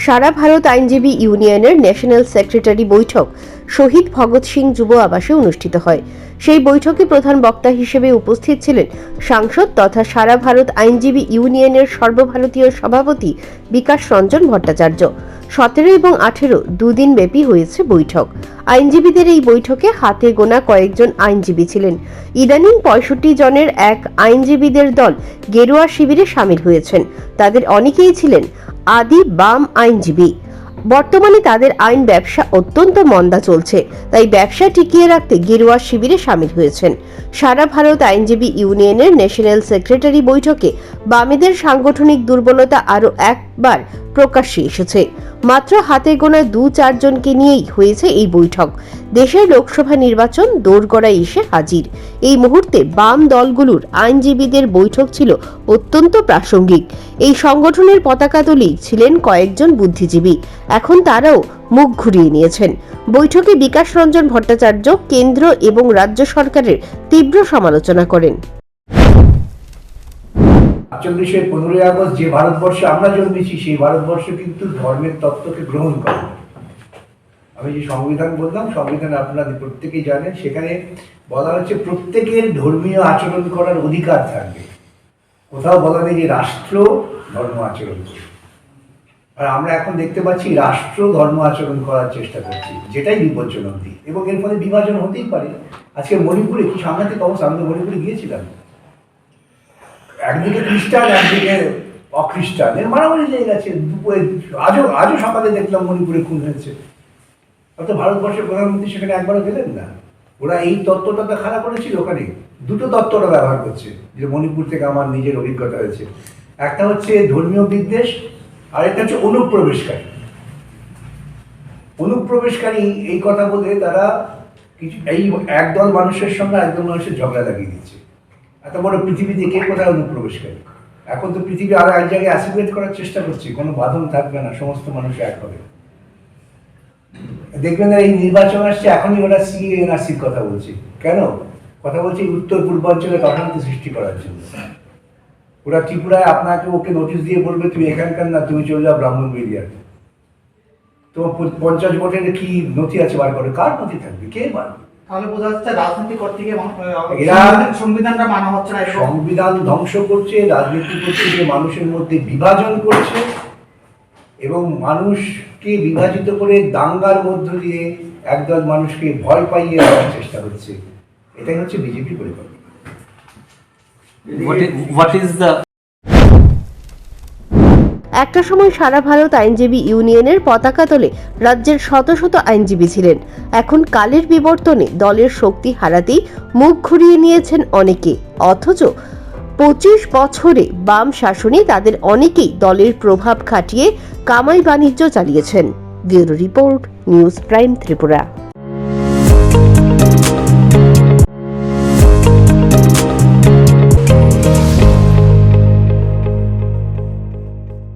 সারা ভারত আইনজীবী ইউনিয়নের national secretary বৈঠক শহীদ ভগৎ সিং যুব আবাসে অনুষ্ঠিত হয়। সেই বৈঠকে প্রধান বক্তা হিসেবে উপস্থিত ছিলেন সাংসদ তথা সারা ভারত আইনজীবী ইউনিয়নের সর্বভারতীয় সভাপতি বিকাশ রঞ্জন ভট্টাচার্য। 17 এবং 18 দুদিন ব্যাপী হয়েছে বৈঠক। আইনজীবীদের এই বৈঠকে হাতে গোনা কয়েকজন আইনজীবী ছিলেন। ইদানিং 65 জনের এক আইনজীবীদের দল গেরুয়া শিবিরে সামিল হয়েছেন। তাদের অনেকেই ছিলেন আদি বাম আইনজীবী। বর্তমানে তাদের আইন ব্যবসা অত্যন্ত মন্দা চলছে, তাই ব্যবসা টিকিয়ে রাখতে গেরুয়া শিবিরে সামিল হয়েছেন। সারা ভারত আইনজীবী ইউনিয়নের ন্যাশনাল সেক্রেটারি বৈঠকে বামেদের সাংগঠনিক দুর্বলতা আরও একবার প্রকাশ্যে এসেছে। মাত্র হাতে গোনা 2-4 জনকে নিয়েই হয়েছে এই বৈঠক। দেশের লোকসভা নির্বাচন দোরগোড়ায় এসে হাজির। এই মুহূর্তে বাম দলগুলোর আইনজীবীদের বৈঠক ছিল অত্যন্ত প্রাসঙ্গিক। এই সংগঠনের পতাকা তুলেই ছিলেন কয়েকজন বুদ্ধিজীবী। এখন তারাও মুখ ঘুরিয়ে নিয়েছেন। বৈঠকে বিকাশ রঞ্জন ভট্টাচার্য কেন্দ্র এবং রাজ্য সরকারের তীব্র সমালোচনা করেন। 15ই আগস্ট যে ভারতবর্ষে আমরা জন্মেছি সেই ভারতবর্ষ কিন্তু ধর্মের তত্ত্বকে গ্রহণ করে। আমি যে সংবিধান বললাম, সংবিধান আপনারা প্রত্যেকেই জানেন, সেখানে বলা হচ্ছে প্রত্যেকের ধর্মীয় আচরণ করার অধিকার থাকবে। কোথাও বলা নেই যে রাষ্ট্র ধর্ম আচরণ করবে। আর আমরা এখন দেখতে পাচ্ছি রাষ্ট্র ধর্ম আচরণ করার চেষ্টা করছি, যেটাই বিপজ্জনক দিক, এবং এর ফলে বিভাজন হতেই পারে। আজকে মণিপুরে কি সাংঘাতিক অবস্থা, আমি মণিপুরে গিয়েছিলাম, একদিকে খ্রিস্টান একদিকে অখ্রিস্টান, এর মারামারি লেগে গেছে। দুপুরে আজও সকালে দেখলাম মণিপুরে খুন হয়েছে। অর্থাৎ ভারতবর্ষের প্রধানমন্ত্রী সেখানে একবারও গেলেন না। ওরা এই তত্ত্বটা খারাপ করেছিল, ওখানে দুটো তত্ত্বটা ব্যবহার করছে, যে মণিপুর থেকে আমার নিজের অভিজ্ঞতা হয়েছে। একটা হচ্ছে ধর্মীয় বিদ্বেষ, আর একটা হচ্ছে অনুপ্রবেশকারী। অনুপ্রবেশকারী এই কথা বলে তারা কিছু এই একদল মানুষের সঙ্গে একদল মানুষের ঝগড়া লাগিয়ে দিচ্ছে। এত বড় পৃথিবীতে কে কোথায় অনুপ্রবেশকারী? এখন তো পৃথিবী আরো এক জায়গায় অ্যাসিমিলেট করার চেষ্টা করছে, কোনো বাঁধন থাকবে না, সমস্ত মানুষ এক হবে। দেখবেন এই নির্বাচন আসছে, এখনই ওরা সিএনআরসির কথা বলছে। কেন কথা বলছে? উত্তর পূর্বাঞ্চলে কাঠামো সৃষ্টি করার জন্য। ওরা ত্রিপুরায় আপনাকে ওকে নোটিশ দিয়ে বলবে তুমি এখানকার না, তুমি চলে যাও ব্রাহ্মণবাড়িয়াতে। তো 50 ভোটের কি নথি আছে বার করে? কার নথি থাকবে? কে বাড়বে? তাহলে বোঝা যাচ্ছে রাজনীতি করতে গিয়ে সংবিধানটা মানা হচ্ছে না, সংবিধান ধ্বংস করছে, রাজনীতি করতে গিয়ে মানুষের মধ্যে বিভাজন করছে, এবং মানুষকে বিভাজিত করে দাঙ্গার মধ্য দিয়ে একদল মানুষকে ভয় পাইয়ে দেওয়ার চেষ্টা করছে। এটাই হচ্ছে বিজেপি পরিকল্পনা। একটা সময় সারা ভারত আইনজীবী ইউনিয়নের পতাকা তোলে রাজ্যের শত শত আইনজীবী ছিলেন। এখন কালের বিবর্তনে দলের শক্তি হারাতেই মুখ ঘুরিয়ে নিয়েছেন অনেকে। অথচ 25 বছরে বাম শাসনে তাদের অনেকেই দলের প্রভাব খাটিয়ে কামাই বাণিজ্য চালিয়েছেন। Bureau report, news prime Tripura.